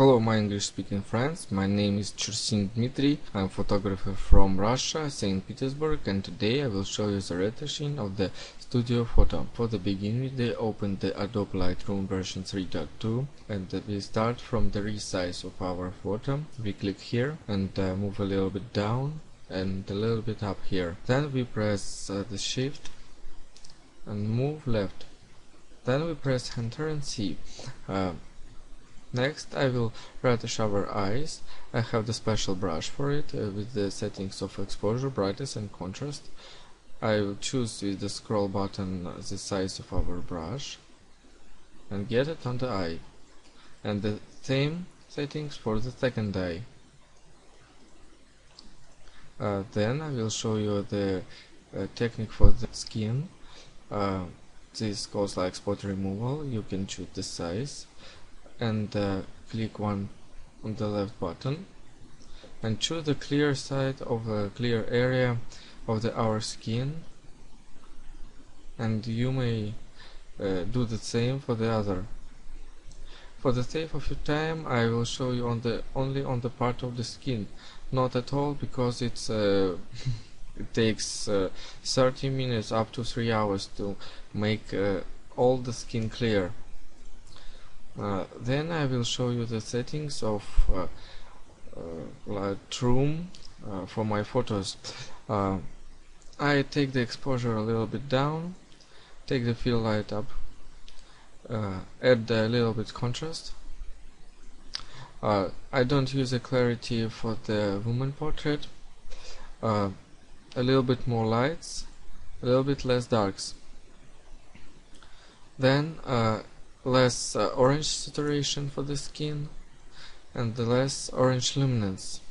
Hello, my English-speaking friends. My name is Chursin Dmitry. I'm a photographer from Russia, St. Petersburg, and today I will show you the retouching of the studio photo. For the beginning, we open the Adobe Lightroom version 3.2, and we start from the resize of our photo. We click here and move a little bit down and a little bit up here. Then we press the shift and move left. Then we press enter and see. Next I will retouch our eyes. I have the special brush for it with the settings of exposure, brightness and contrast. I will choose with the scroll button the size of our brush and get it on the eye, and the same settings for the second eye. Then I will show you the technique for the skin. This goes like spot removal. You can choose the size and click one on the left button and choose the clear side of a clear area of our skin, and you may do the same for the other. For the sake of your time, I will show you only on the part of the skin, not at all, because it's it takes 30 minutes up to 3 hours to make all the skin clear. Then I will show you the settings of Lightroom for my photos. I take the exposure a little bit down, take the fill light up, add a little bit contrast. I don't use the clarity for the woman portrait. A little bit more lights, a little bit less darks. Then less orange saturation for the skin and the less orange luminance,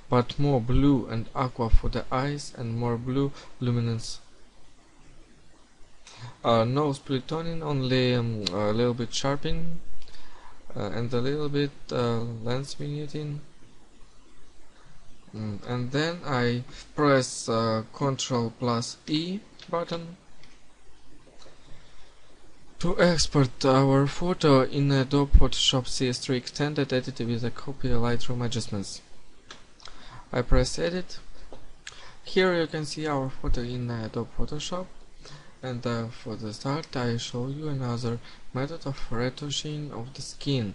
but more blue and aqua for the eyes and more blue luminance. No split toning, only a little bit sharpening and a little bit lens vignetting. And then I press Ctrl plus E button to export our photo in Adobe Photoshop CS3 Extended, edited with a copy Lightroom adjustments. I press edit. Here you can see our photo in Adobe Photoshop, and for the start I show you another method of retouching of the skin.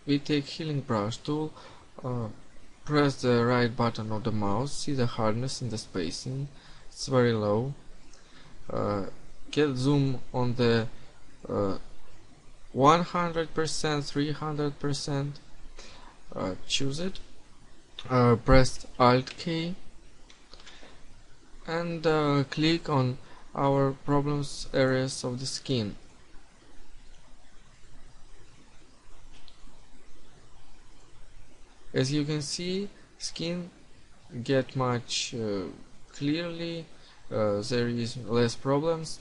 We take healing brush tool, press the right button of the mouse, see the hardness and the spacing, it's very low. Get zoom on the 100%, 300%, choose it, press Alt K and click on our problems areas of the skin. As you can see, skin get much clearly, there is less problems.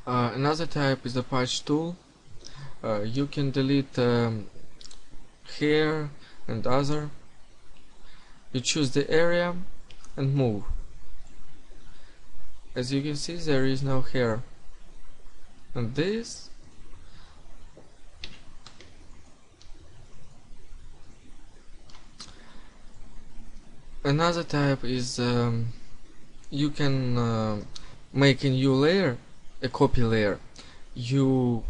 Another type is the patch tool. You can delete hair and other. You choose the area and move. As you can see, there is no hair. And this another type is you can make a new layer, a copy layer. You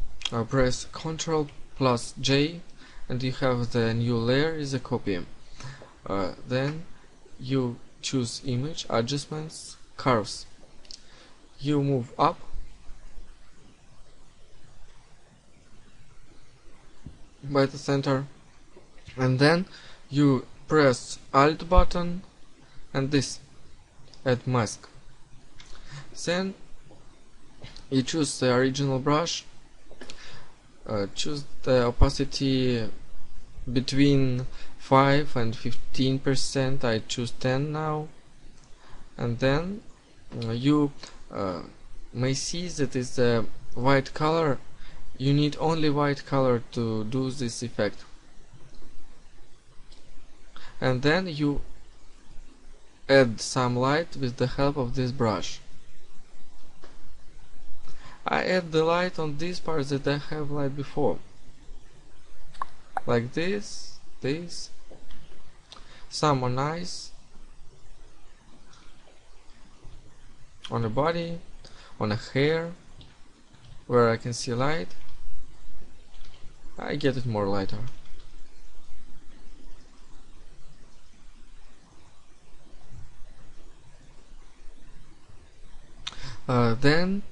press Ctrl plus J and you have the new layer is a copy. Then you choose image, adjustments, curves. You move up by the center, and then you press Alt button and this, add mask. Then you choose the original brush, choose the opacity between 5 and 15%, I choose 10 now, and then you may see that is the white color. You need only white color to do this effect. And then you add some light with the help of this brush. I add the light on this part that I have light before, like this, some on eyes, on the body, on the hair, where I can see light. I get it more lighter. Then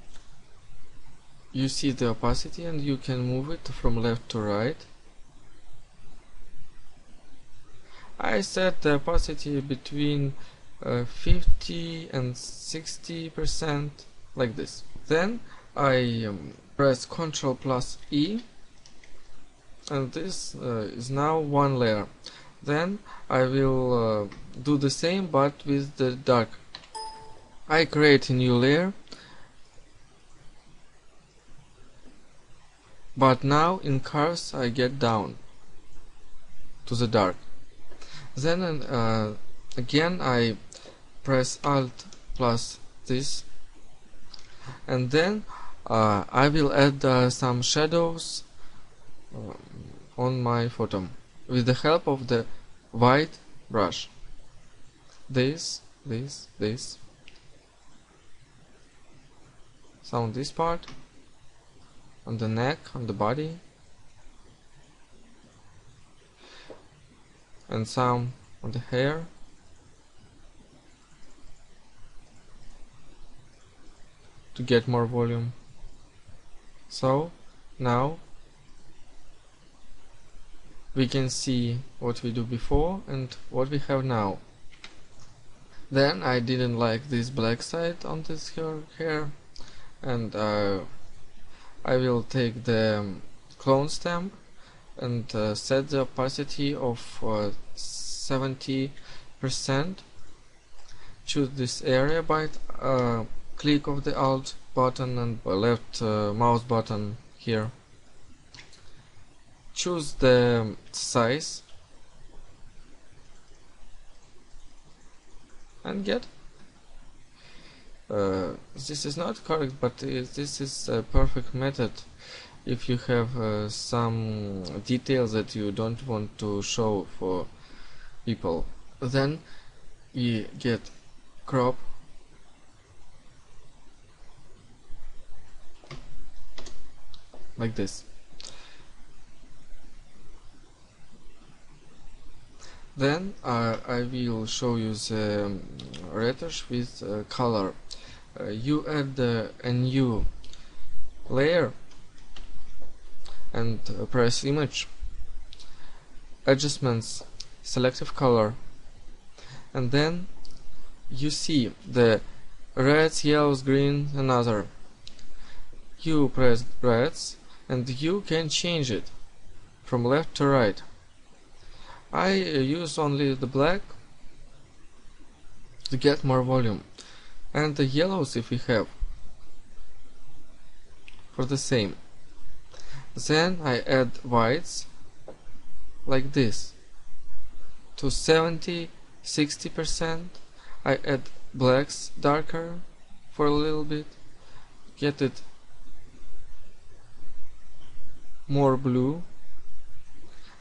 you see the opacity and you can move it from left to right. I set the opacity between 50 and 60%, like this. Then I press Ctrl plus E, and this is now one layer. Then I will do the same but with the dark. I create a new layer, but now in curves I get down to the dark. Then again I press Alt plus this, and then I will add some shadows on my photo with the help of the white brush. This, some on this part, on the neck, on the body, and some on the hair, to get more volume. So now we can see what we do before and what we have now. Then I didn't like this black side on this hair, and I will take the clone stamp and set the opacity of 70%. Choose this area by click of the Alt button and left mouse button here. Choose the size and get. This is not correct, but this is a perfect method if you have some details that you don't want to show for people. Then we get crop, like this. Then I will show you the retouch with color. You add a new layer and press image, adjustments, selective color, and then you see the reds, yellows, green, and other. You press reds and you can change it from left to right. I use only the black to get more volume, and the yellows if we have, for the same. Then I add whites like this to 70-60%. I add blacks darker for a little bit, get it more blue,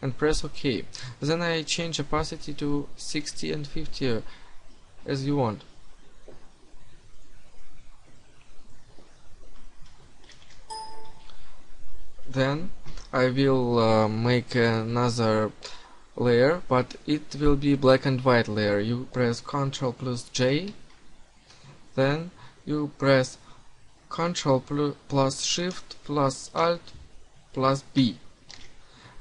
and press OK. Then I change opacity to 60 and 50 as you want. Then I will make another layer, but it will be black and white layer. You press Ctrl plus J, then you press Ctrl plus Shift plus Alt plus B.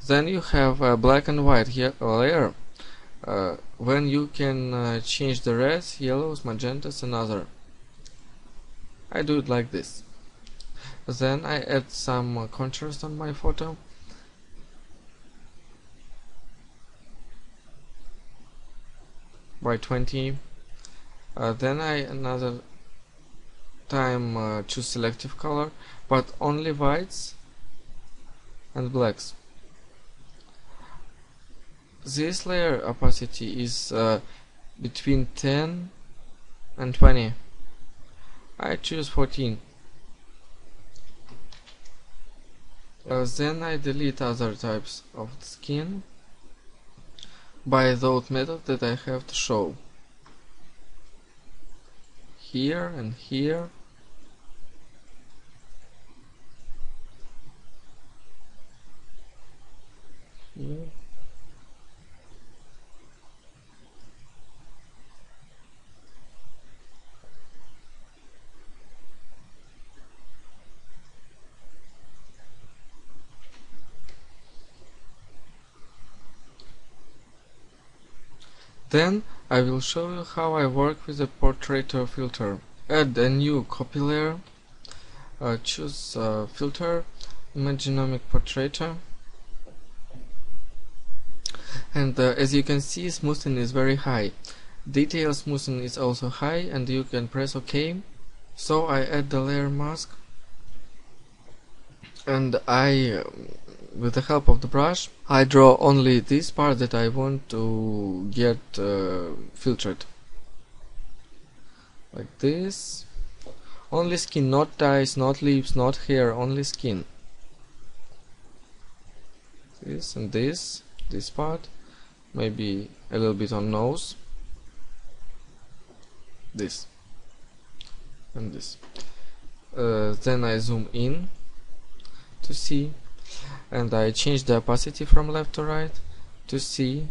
Then you have a black and white layer when you can change the reds, yellows, magentas, and other. I do it like this. Then I add some contrast on my photo. By 20. Then I another time choose selective color, but only whites and blacks. This layer opacity is between 10 and 20. I choose 14. Then I delete other types of the skin by those methods that I have to show. Here and here. Here. Then I will show you how I work with the portreta filter. Add a new copy layer, choose filter, imaginomic portreta, and as you can see, smoothing is very high. Detail smoothing is also high, and you can press OK. So I add the layer mask, and I with the help of the brush, I draw only this part that I want to get filtered. Like this. Only skin, not eyes, not lips, not hair, only skin. This and this part. Maybe a little bit on nose. This. And this. Then I zoom in to see. And I change the opacity from left to right to see,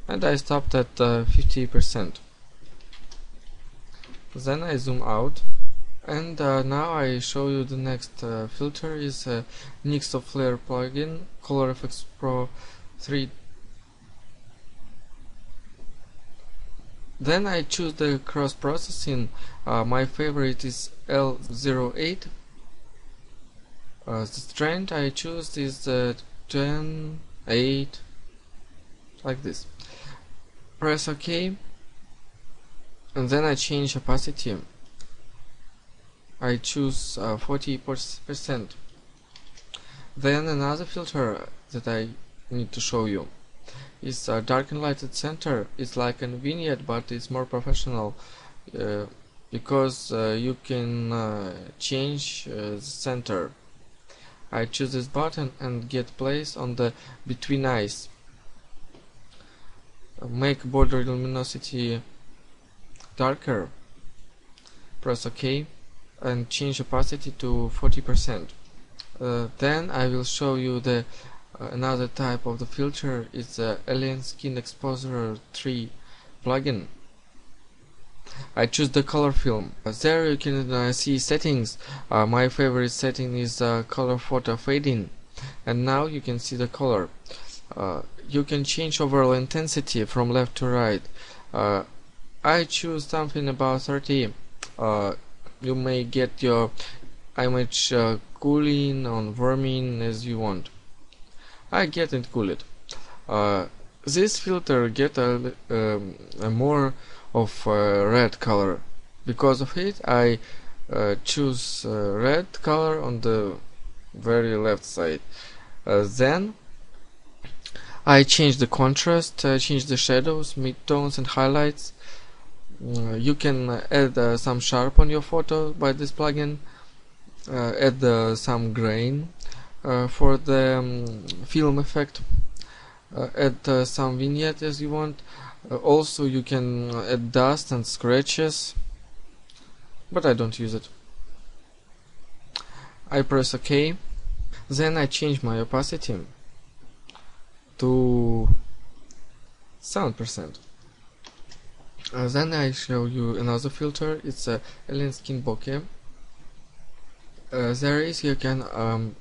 and I stopped at 50%. Then I zoom out, and now I show you the next filter is Nix of Layer plugin, Color Efex Pro 3. Then I choose the cross processing. My favorite is L08. The strength I choose is 10, 8, like this. Press OK, and then I change opacity. I choose 40%. Then another filter that I need to show you is dark and lighted center. It's like a vignette, but it's more professional because you can change the center. I choose this button and get place on the between eyes. Make border luminosity darker. Press OK and change opacity to 40%. Then I will show you the another type of the filter. It's the Alien Skin Exposure 3 plugin. I choose the color film. There you can see settings. My favorite setting is color photo fading, and now you can see the color. You can change overall intensity from left to right. I choose something about 30. You may get your image cooling or warming as you want. I get it cooled. This filter get a more of red color. Because of it, I choose red color on the very left side. Then I change the contrast, change the shadows, midtones and highlights. You can add some sharp on your photo by this plugin. Add some grain for the film effect. Add some vignette as you want. Also you can add dust and scratches, but I don't use it. I press OK. Then I change my opacity to 7%. Then I show you another filter. It's a Alien Skin Bokeh. There is, you can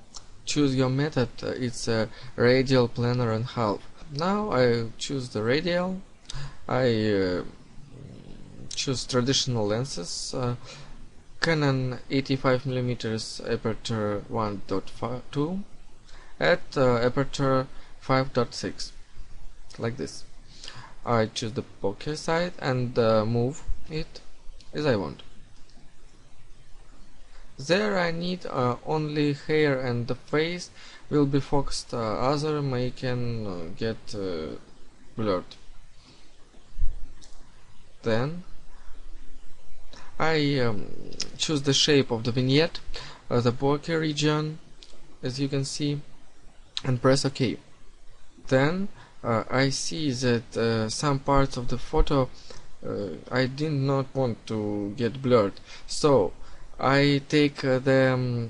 choose your method. It's a radial, planar and half. Now I choose the radial. I choose traditional lenses. Canon 85mm aperture 1.2 at aperture 5.6, like this. I choose the bokeh side and move it as I want. There I need only hair and the face will be focused, other may can get blurred. Then I choose the shape of the vignette, the bokeh region, as you can see, and press OK. Then I see that some parts of the photo I did not want to get blurred, so I take the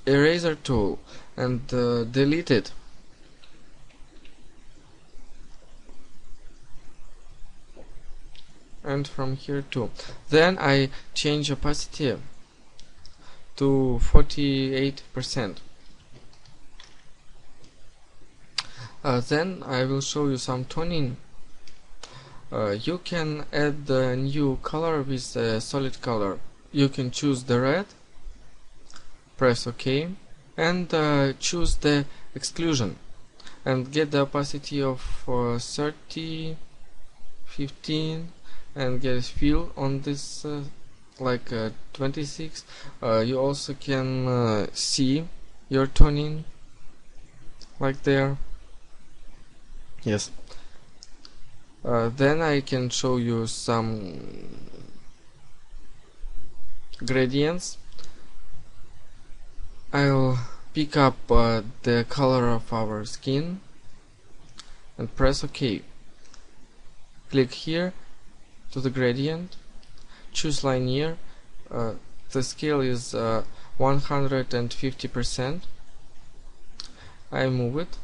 eraser tool and delete it. And from here too. Then I change opacity to 48%. Then I will show you some toning. You can add a new color with a solid color. You can choose the red, press OK, and choose the exclusion and get the opacity of 30, 15, and get a feel on this like 26. You also can see your toning like there. Yes. Then I can show you some gradients. I'll pick up the color of our skin and press OK. Click here to the gradient, choose linear. The scale is 150%. I move it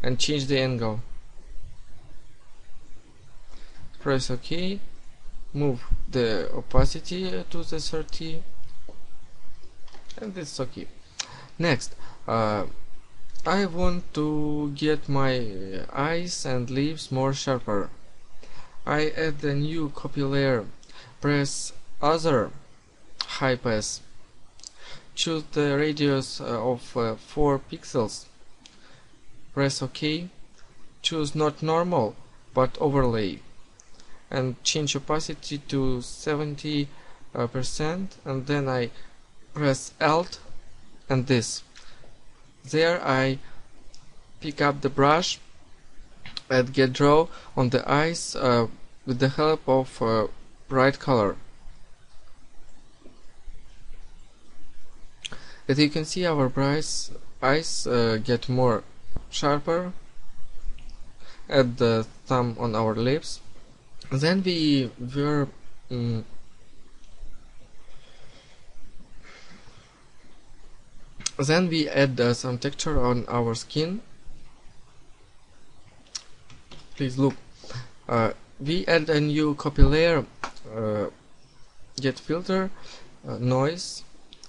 and change the angle. Press OK, move the opacity to the 30, and it's OK. Next, I want to get my eyes and lips more sharper. I add a new copy layer, press Other, High Pass, choose the radius of 4 pixels, press OK, choose not normal but overlay, and change opacity to 70%, and then I press Alt and this. There I pick up the brush and get draw on the eyes with the help of bright color. As you can see, our eyes get more sharper. Add the thumb on our lips. Then we were then we add some texture on our skin. Please look. We add a new copy layer, get filter, noise,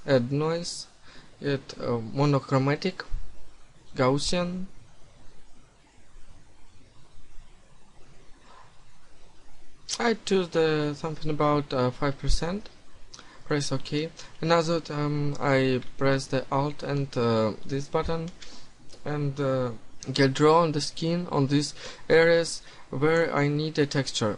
add noise, get monochromatic, Gaussian, I choose something about 5%, press OK. Another time I press the Alt and this button and get draw on the skin on these areas where I need a texture.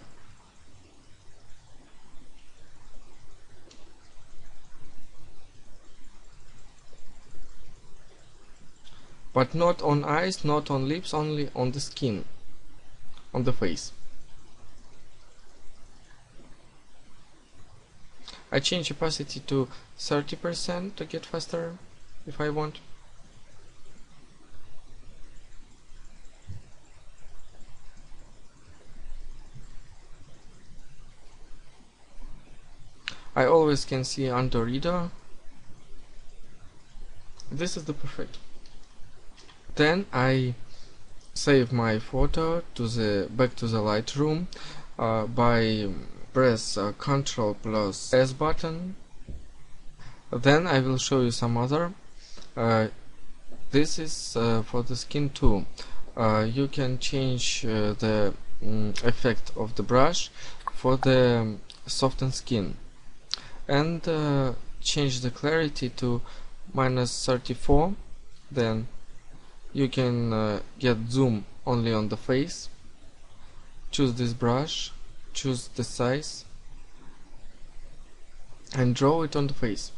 But not on eyes, not on lips, only on the skin, on the face. I change opacity to 30% to get faster if I want. I always can see under reader. This is the perfect. Then I save my photo to back to the Lightroom by press Ctrl plus S button. Then I will show you some other. This is for the skin too. You can change the effect of the brush for the softened skin and change the clarity to -34. Then you can get zoom only on the face. Choose this brush, choose the size and draw it on the face.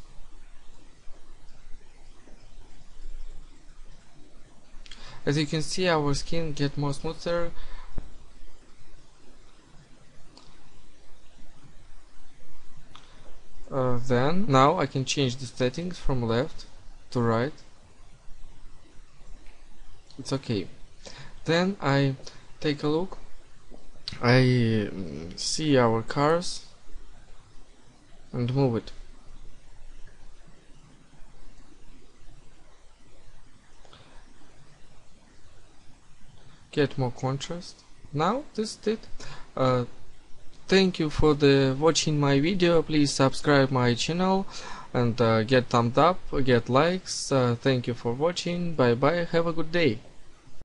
As you can see, our skin get more smoother. Then now I can change the settings from left to right. It's okay. Then I take a look. I see our cars and move it. Get more contrast. Now this is it. Thank you for watching my video. Please subscribe my channel and get thumbs up, get likes. Thank you for watching. Bye bye. Have a good day.